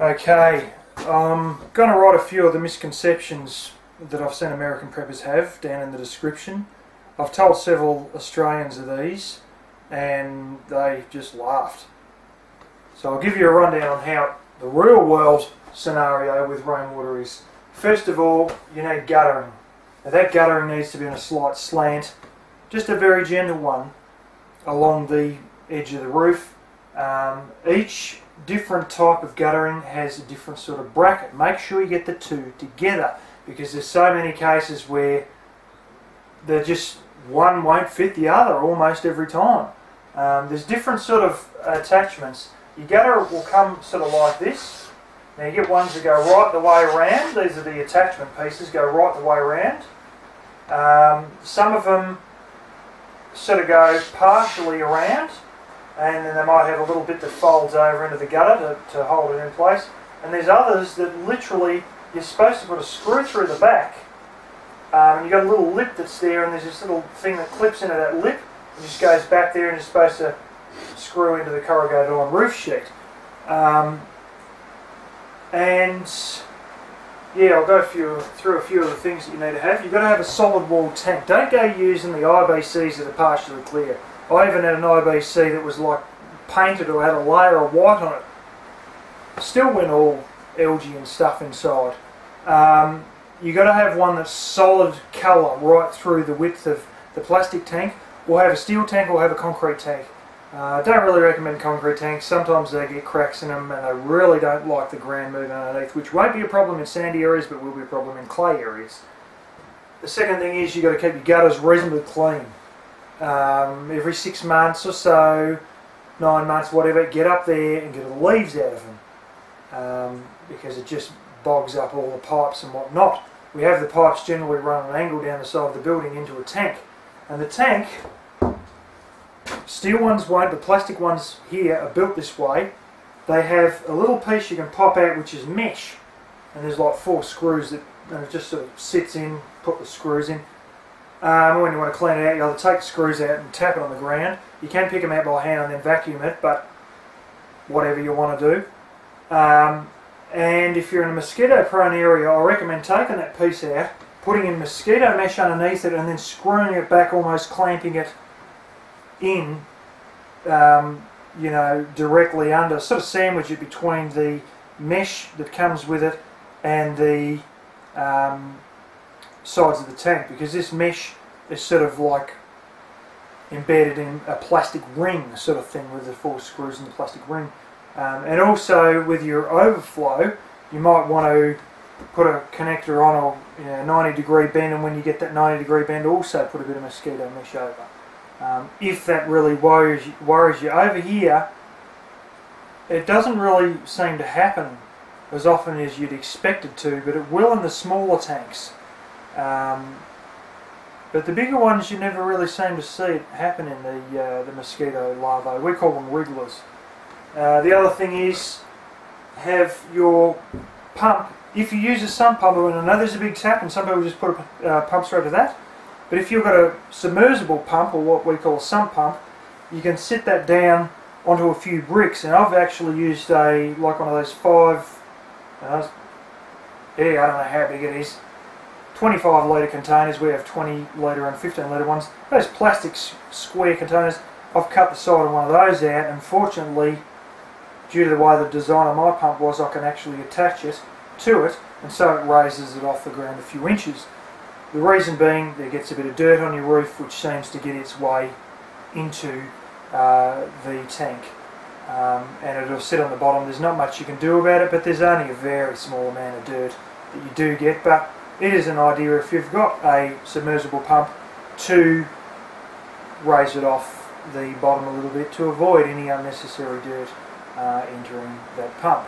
Okay, I'm going to write a few of the misconceptions that I've seen American preppers have down in the description. I've told several Australians of these and they just laughed. So I'll give you a rundown on how the real world scenario with rainwater is. First of all, you need guttering. Now that guttering needs to be on a slight slant, just a very gentle one along the edge of the roof. Each different type of guttering has a different sort of bracket. Make sure you get the two together, because there's so many cases where they're just one won't fit the other almost every time. There's different sort of attachments. Your gutter will come sort of like this. Now you get ones that go right the way around. These are the attachment pieces, go right the way around. Some of them sort of go partially around, and then they might have a little bit that folds over into the gutter to hold it in place. And there's others that literally you're supposed to put a screw through the back, and you've got a little lip that's there, and there's this little thing that clips into that lip and just goes back there, and you're supposed to screw into the corrugated iron roof sheet. And yeah, I'll go through a few of the things that you need to have. You've got to have a solid wall tank. Don't go using the IBCs that are partially clear. I even had an IBC that was like painted or had a layer of white on it. Still went all algae and stuff inside. You've got to have one that's solid colour right through the width of the plastic tank, or have a steel tank or have a concrete tank. Don't really recommend concrete tanks. Sometimes they get cracks in them and they really don't like the ground moving underneath, which won't be a problem in sandy areas but will be a problem in clay areas. The second thing is you've got to keep your gutters reasonably clean. Every 6 months or so, 9 months, whatever, get up there and get the leaves out of them, because it just bogs up all the pipes and whatnot. We have the pipes generally run an angle down the side of the building into a tank, and the tank, steel ones won't, the plastic ones here are built this way. They have a little piece you can pop out which is mesh, and there's like 4 screws that, and it just sort of sits in, put the screws in. When you want to clean it out, you either take the screws out and tap it on the ground. You can pick them out by hand and then vacuum it, but whatever you want to do. And if you're in a mosquito prone area, I recommend taking that piece out, putting in mosquito mesh underneath it, and then screwing it back, almost clamping it in, you know, directly under, sort of sandwich it between the mesh that comes with it and the sides of the tank, because this mesh is sort of like embedded in a plastic ring sort of thing with the 4 screws in the plastic ring. And also with your overflow, you might want to put a connector on a 90-degree bend, and when you get that 90-degree bend, also put a bit of mosquito mesh over. If that really worries you. Over here, it doesn't really seem to happen as often as you'd expect it to, but it will in the smaller tanks. But the bigger ones, you never really seem to see it happen in the mosquito larvae. We call them wrigglers. The other thing is, have your pump, if you use a sump pump, and I know there's a big tap and some people just put a pump straight to that, but if you've got a submersible pump, or what we call a sump pump, you can sit that down onto a few bricks. And I've actually used like one of those 5, I don't know how big it is, 25 litre containers. We have 20 litre and 15 litre ones. Those plastic square containers, I've cut the side of one of those out, and fortunately, due to the way the design of my pump was, I can actually attach it to it, and so it raises it off the ground a few inches. The reason being, there gets a bit of dirt on your roof which seems to get its way into the tank, and it'll sit on the bottom. There's not much you can do about it, but there's only a very small amount of dirt that you do get. But it is an idea, if you've got a submersible pump, to raise it off the bottom a little bit to avoid any unnecessary dirt entering that pump.